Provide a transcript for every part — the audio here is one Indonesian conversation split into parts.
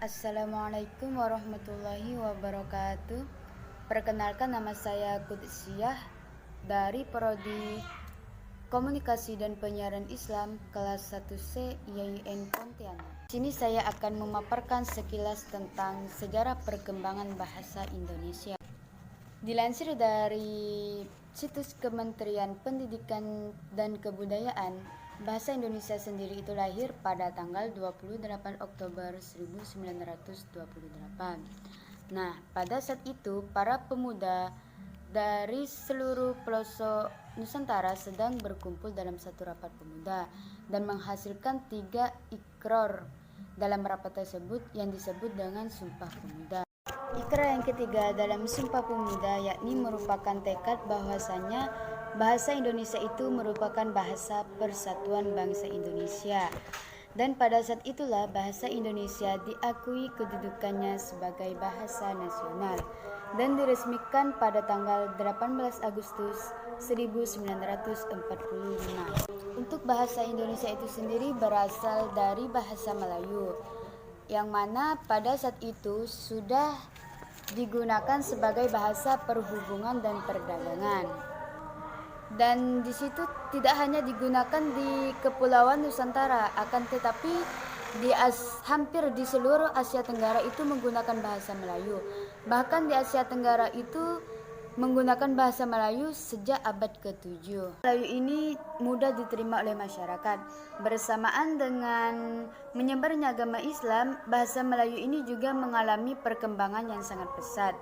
Assalamualaikum warahmatullahi wabarakatuh. Perkenalkan, nama saya Kudsiyah dari Prodi Komunikasi dan Penyiaran Islam kelas 1C IAIN Pontianak. Di sini saya akan memaparkan sekilas tentang sejarah perkembangan bahasa Indonesia. Dilansir dari situs Kementerian Pendidikan dan Kebudayaan, bahasa Indonesia sendiri itu lahir pada tanggal 28 Oktober 1928. Nah, pada saat itu para pemuda dari seluruh pelosok Nusantara sedang berkumpul dalam satu rapat pemuda dan menghasilkan 3 iqrar dalam rapat tersebut yang disebut dengan Sumpah Pemuda. Ikrar yang ketiga dalam Sumpah Pemuda yakni merupakan tekad bahwasanya bahasa Indonesia itu merupakan bahasa persatuan bangsa Indonesia. Dan pada saat itulah bahasa Indonesia diakui kedudukannya sebagai bahasa nasional dan diresmikan pada tanggal 18 Agustus 1945. Untuk bahasa Indonesia itu sendiri berasal dari bahasa Melayu, yang mana pada saat itu sudah digunakan sebagai bahasa perhubungan dan perdagangan. Dan di situ tidak hanya digunakan di Kepulauan Nusantara, akan tetapi hampir di seluruh Asia Tenggara itu menggunakan bahasa Melayu. Bahkan di Asia Tenggara itu menggunakan bahasa Melayu sejak abad ke-7. Melayu ini mudah diterima oleh masyarakat. Bersamaan dengan menyebarnya agama Islam, bahasa Melayu ini juga mengalami perkembangan yang sangat pesat,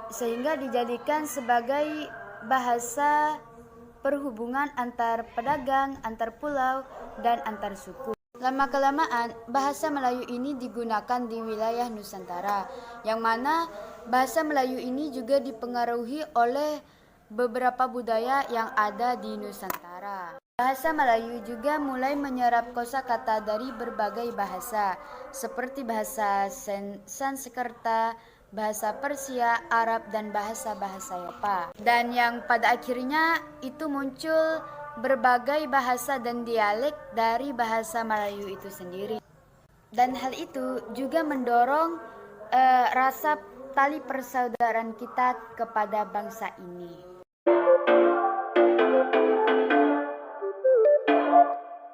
sehingga dijadikan sebagai bahasa perhubungan antar pedagang, antar pulau, dan antar suku. Lama-kelamaan, bahasa Melayu ini digunakan di wilayah Nusantara, yang mana bahasa Melayu ini juga dipengaruhi oleh beberapa budaya yang ada di Nusantara. Bahasa Melayu juga mulai menyerap kosakata dari berbagai bahasa, seperti bahasa Sanskerta, bahasa Persia, Arab, dan bahasa-bahasa Eropa. Dan yang pada akhirnya itu muncul berbagai bahasa dan dialek dari bahasa Melayu itu sendiri. Dan hal itu juga mendorong rasa tali persaudaraan kita kepada bangsa ini.